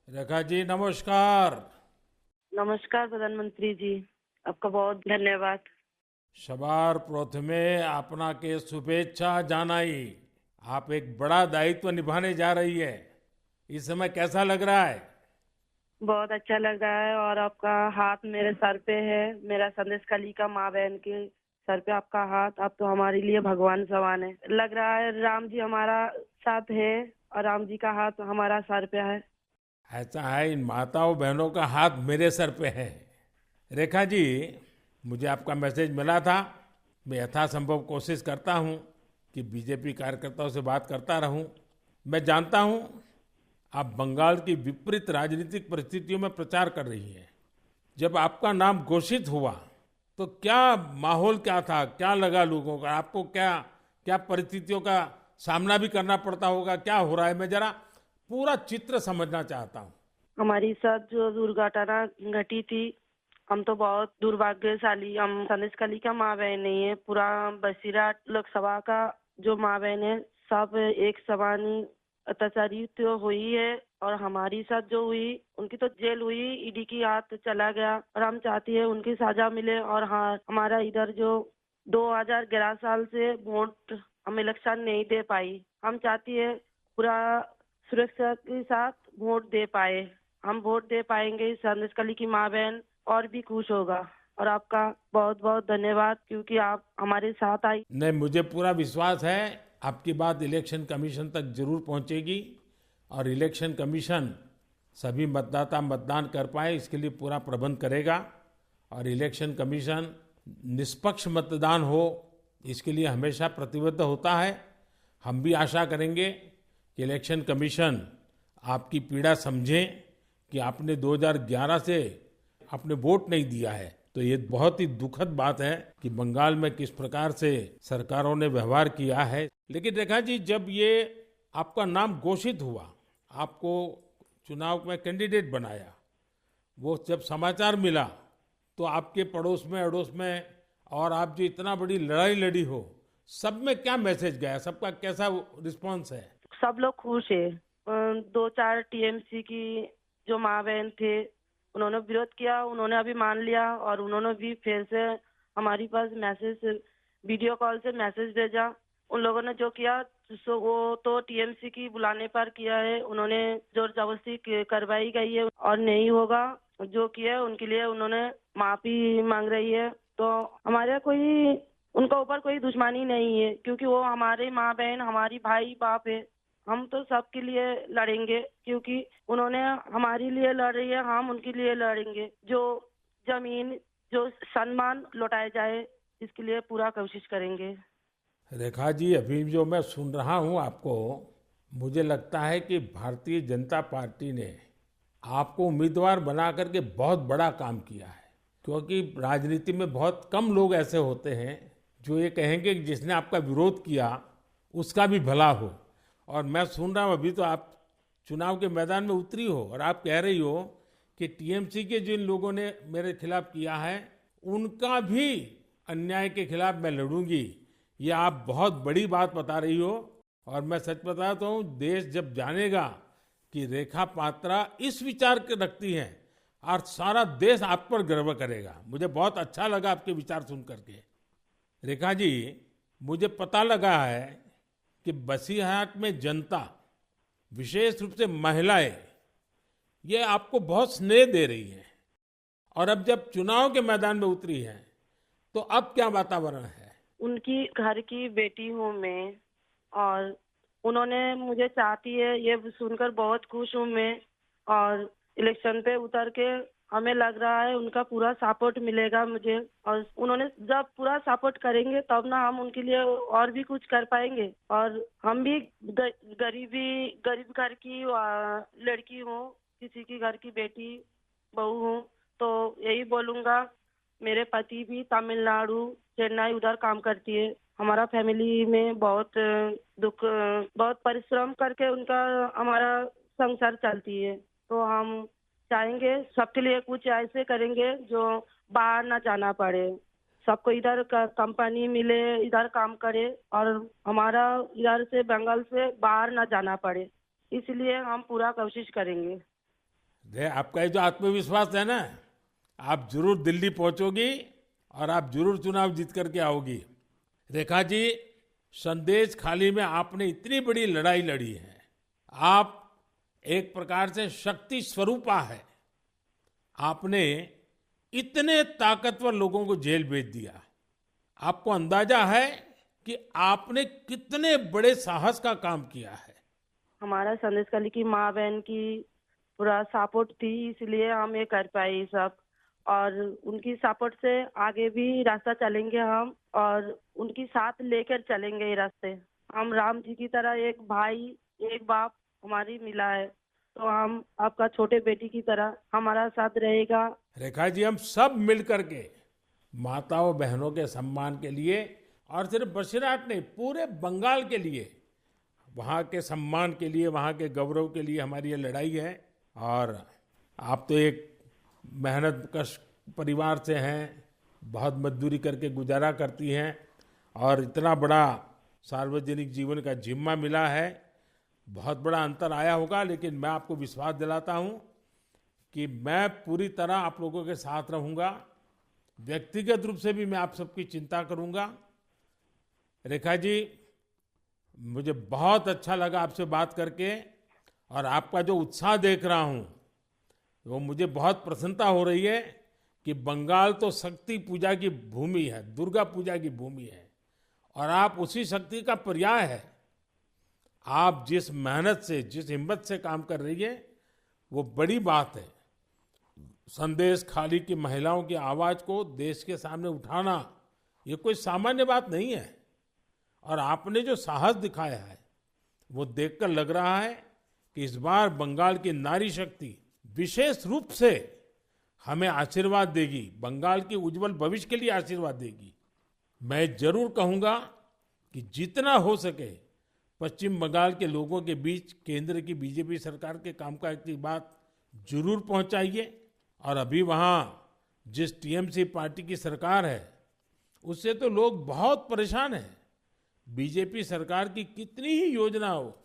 रेखा जी नमस्कार। नमस्कार प्रधानमंत्री जी। आपका बहुत धन्यवाद। सवार प्रथमे आपनाके शुभेच्छा जानाई। आप एक बड़ा दायित्व निभाने जा रही है। इस समय कैसा लग रहा है? बहुत अच्छा लग रहा है और आपका हाथ मेरे सर पे है। मेरा संदेश कली का माँ बहन के सर पे आपका हाथ, आप तो हमारे लिए भगवान समान है। लग रहा है राम जी हमारा साथ है और राम जी का हाथ हमारा सर पे है। ऐसा है, इन माताओं बहनों का हाथ मेरे सर पे है। रेखा जी, मुझे आपका मैसेज मिला था। मैं यथासंभव कोशिश करता हूँ कि बीजेपी कार्यकर्ताओं से बात करता रहूं। मैं जानता हूँ आप बंगाल की विपरीत राजनीतिक परिस्थितियों में प्रचार कर रही हैं। जब आपका नाम घोषित हुआ तो क्या माहौल क्या था, क्या लगा लोगों का, आपको क्या क्या परिस्थितियों का सामना भी करना पड़ता होगा, क्या हो रहा है, मैं जरा पूरा चित्र समझना चाहता हूँ। हमारी साथ जो दुर्घटना घटी थी, हम तो बहुत दुर्भाग्यशाली, हम संदेश कली का माँ बहन नहीं है। पूरा बसीरा लोकसभा का जो माँ बहन है, सब एक समान अत्याचारी तो हुई है। और हमारी साथ जो हुई, उनकी तो जेल हुई, ईडी की हाथ चला गया और हम चाहती है उनकी सजा मिले। और हाँ, हमारा इधर जो 2011 साल से वोट हम इलेक्शन नहीं दे पाई, हम चाहती है पूरा सुरक्षा के साथ वोट दे पाए। हम वोट दे पाएंगे, संदेश कली की माँ बहन और भी खुश होगा। और आपका बहुत बहुत धन्यवाद, क्योंकि आप हमारे साथ आई। नहीं, मुझे पूरा विश्वास है आपकी बात इलेक्शन कमीशन तक जरूर पहुंचेगी और इलेक्शन कमीशन सभी मतदाता मतदान कर पाए इसके लिए पूरा प्रबंध करेगा। और इलेक्शन कमीशन निष्पक्ष मतदान हो इसके लिए हमेशा प्रतिबद्ध होता है। हम भी आशा करेंगे कि इलेक्शन कमीशन आपकी पीड़ा समझे कि आपने 2011 से आपने वोट नहीं दिया है। तो ये बहुत ही दुखद बात है कि बंगाल में किस प्रकार से सरकारों ने व्यवहार किया है। लेकिन रेखा जी, जब ये आपका नाम घोषित हुआ, आपको चुनाव में कैंडिडेट बनाया, वो जब समाचार मिला तो आपके पड़ोस में अड़ोस में और आप जो इतना बड़ी लड़ाई लड़ी हो, सब में क्या मैसेज गया, सबका कैसा रिस्पॉन्स है? सब लोग खुश है। दो चार टीएमसी की जो माँ बहन थे, उन्होंने विरोध किया, उन्होंने अभी मान लिया और उन्होंने भी फिर से हमारी पास मैसेज, वीडियो कॉल से मैसेज भेजा। उन लोगों ने जो किया सो वो तो टीएमसी की बुलाने पर किया है। उन्होंने जोर जबरदस्ती करवाई गई है और नहीं होगा। जो किया है उनके लिए उन्होंने माफी मांग रही है। तो हमारे कोई उनका ऊपर कोई दुश्मनी नहीं है, क्योंकि वो हमारे माँ बहन, हमारी भाई बाप है। हम तो सबके लिए लड़ेंगे, क्योंकि उन्होंने हमारे लिए लड़ रही है, हम उनके लिए लड़ेंगे। जो जमीन, जो सम्मान लौटाया जाए, इसके लिए पूरा कोशिश करेंगे। रेखा जी, अभी जो मैं सुन रहा हूं आपको, मुझे लगता है कि भारतीय जनता पार्टी ने आपको उम्मीदवार बना करके बहुत बड़ा काम किया है। क्योंकि राजनीति में बहुत कम लोग ऐसे होते हैं जो ये कहेंगे कि जिसने आपका विरोध किया उसका भी भला हो। और मैं सुन रहा हूँ अभी तो आप चुनाव के मैदान में उतरी हो और आप कह रही हो कि टीएमसी के जिन लोगों ने मेरे खिलाफ किया है उनका भी अन्याय के खिलाफ मैं लड़ूंगी। ये आप बहुत बड़ी बात बता रही हो। और मैं सच बताता हूँ, देश जब जानेगा कि रेखा पात्रा इस विचार के रखती हैं और सारा देश आप पर गर्व करेगा। मुझे बहुत अच्छा लगा आपके विचार सुन करके। रेखा जी, मुझे पता लगा है कि बसीरहाट में जनता, विशेष रूप से महिलाएं, ये आपको बहुत स्नेह दे रही हैं। और अब जब चुनाव के मैदान में उतरी हैं तो अब क्या वातावरण है? उनकी घर की बेटी हूँ मैं, और उन्होंने मुझे चाहती है, ये सुनकर बहुत खुश हूँ मैं। और इलेक्शन पे उतर के हमें लग रहा है उनका पूरा सपोर्ट मिलेगा मुझे। और उन्होंने जब पूरा सपोर्ट करेंगे तब ना हम उनके लिए और भी कुछ कर पाएंगे। और हम भी गरीब घर की लड़की हूँ, किसी की घर की बेटी बहू हूँ। तो यही बोलूंगा, मेरे पति भी तमिलनाडु, चेन्नई उधर काम करती है। हमारा फैमिली में बहुत बहुत परिश्रम करके उनका हमारा संसार चलती है। तो हम चाहेंगे सबके लिए कुछ ऐसे करेंगे जो बाहर ना जाना पड़े, सबको इधर का कंपनी मिले, इधर काम करे और हमारा इधर से बंगाल से बाहर ना जाना पड़े। इसलिए हम पूरा कोशिश करेंगे। आपका ये जो आत्मविश्वास है ना, आप जरूर दिल्ली पहुंचोगी और आप जरूर चुनाव जीत करके आओगी। रेखा जी, संदेश खाली में आपने इतनी बड़ी लड़ाई लड़ी है। आप एक प्रकार से शक्ति स्वरूपा है। आपने इतने ताकतवर लोगों को जेल भेज दिया। आपको अंदाजा है कि आपने कितने बड़े साहस का काम किया है। हमारा संदेश खाली की माँ बहन की पूरा सपोर्ट थी, इसलिए हम ये कर पाए ये सब। और उनकी सपोर्ट से आगे भी रास्ता चलेंगे हम, और उनकी साथ लेकर चलेंगे ये रास्ते। हम राम जी की तरह एक भाई एक बाप हमारी मिला है, तो हम आपका छोटे बेटी की तरह हमारा साथ रहेगा। रेखा जी, हम सब मिल करके माताओं बहनों के सम्मान के लिए, और सिर्फ बसीरहाट नहीं, पूरे बंगाल के लिए, वहाँ के सम्मान के लिए, वहाँ के गौरव के लिए हमारी ये लड़ाई है। और आप तो एक मेहनत कश परिवार से हैं, बहुत मजदूरी करके गुजारा करती हैं, और इतना बड़ा सार्वजनिक जीवन का जिम्मा मिला है। बहुत बड़ा अंतर आया होगा, लेकिन मैं आपको विश्वास दिलाता हूँ कि मैं पूरी तरह आप लोगों के साथ रहूँगा। व्यक्तिगत रूप से भी मैं आप सबकी चिंता करूँगा। रेखा जी, मुझे बहुत अच्छा लगा आपसे बात करके, और आपका जो उत्साह देख रहा हूँ वो मुझे बहुत प्रसन्नता हो रही है कि बंगाल तो शक्ति पूजा की भूमि है, दुर्गा पूजा की भूमि है, और आप उसी शक्ति का पर्याय है। आप जिस मेहनत से, जिस हिम्मत से काम कर रही है, वो बड़ी बात है। संदेश खाली की महिलाओं की आवाज को देश के सामने उठाना ये कोई सामान्य बात नहीं है। और आपने जो साहस दिखाया है वो देखकर लग रहा है कि इस बार बंगाल की नारी शक्ति विशेष रूप से हमें आशीर्वाद देगी, बंगाल के उज्जवल भविष्य के लिए आशीर्वाद देगी। मैं जरूर कहूंगा कि जितना हो सके पश्चिम बंगाल के लोगों के बीच केंद्र की बीजेपी सरकार के कामकाज की बात जरूर पहुंचाइए। और अभी वहां जिस टीएमसी पार्टी की सरकार है उससे तो लोग बहुत परेशान हैं। बीजेपी सरकार की कितनी ही योजना हो,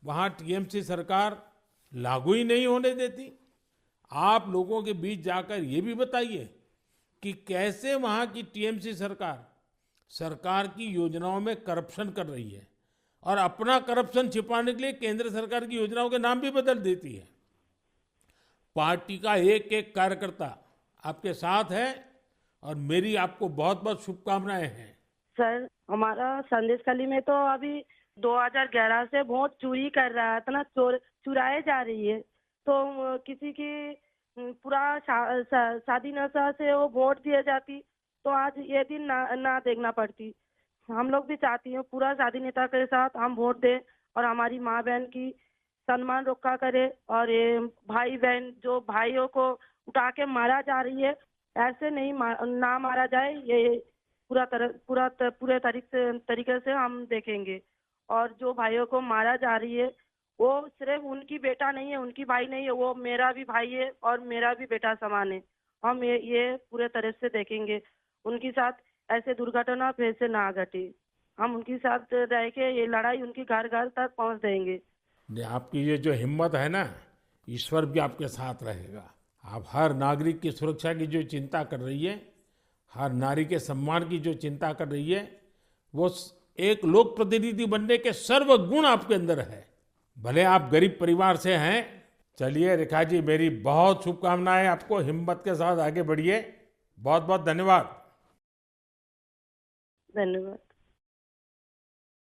वहां टीएमसी सरकार लागू ही नहीं होने देती। आप लोगों के बीच जाकर ये भी बताइए कि कैसे वहां की टीएमसी सरकार की योजनाओं में करप्शन कर रही है, और अपना करप्शन छिपाने के लिए केंद्र सरकार की योजनाओं के नाम भी बदल देती है। पार्टी का एक एक कार्यकर्ता आपके साथ है, और मेरी आपको बहुत बहुत शुभकामनाएं हैं। सर, हमारा संदेश खाली में तो अभी 2011 से वोट चोरी कर रहा है, इतना चुराए जा रही है। तो किसी की पूरा शादी नशा से वो वोट दिए जाती, तो आज ये दिन ना देखना पड़ती। हम लोग भी चाहती हैं पूरा शादी नेता के साथ हम वोट दें, और हमारी माँ बहन की सम्मान रक्षा करे। और ये भाई बहन जो भाइयों को उठा के मारा जा रही है, ऐसे नहीं ना मारा जाए, ये पूरे तरीके से हम देखेंगे। और जो भाइयों को मारा जा रही है वो सिर्फ उनकी बेटा नहीं है, उनकी भाई नहीं है, वो मेरा भी भाई है और मेरा भी बेटा समान है। हम ये पूरे तरह से देखेंगे, उनके साथ ऐसे दुर्घटना फिर से ना घटे। हम उनके साथ रह के ये लड़ाई उनकी घर घर तक पहुंच देंगे। आपकी ये जो हिम्मत है ना, ईश्वर भी आपके साथ रहेगा। आप हर नागरिक की सुरक्षा की जो चिंता कर रही है, हर नारी के सम्मान की जो चिंता कर रही है, वो एक लोक प्रतिनिधि बनने के सर्वगुण आपके अंदर है। भले आप गरीब परिवार से हैं। चलिए रेखा जी, मेरी बहुत शुभकामनाएं आपको, हिम्मत के साथ आगे बढ़िए। बहुत बहुत धन्यवाद। धन्यवाद।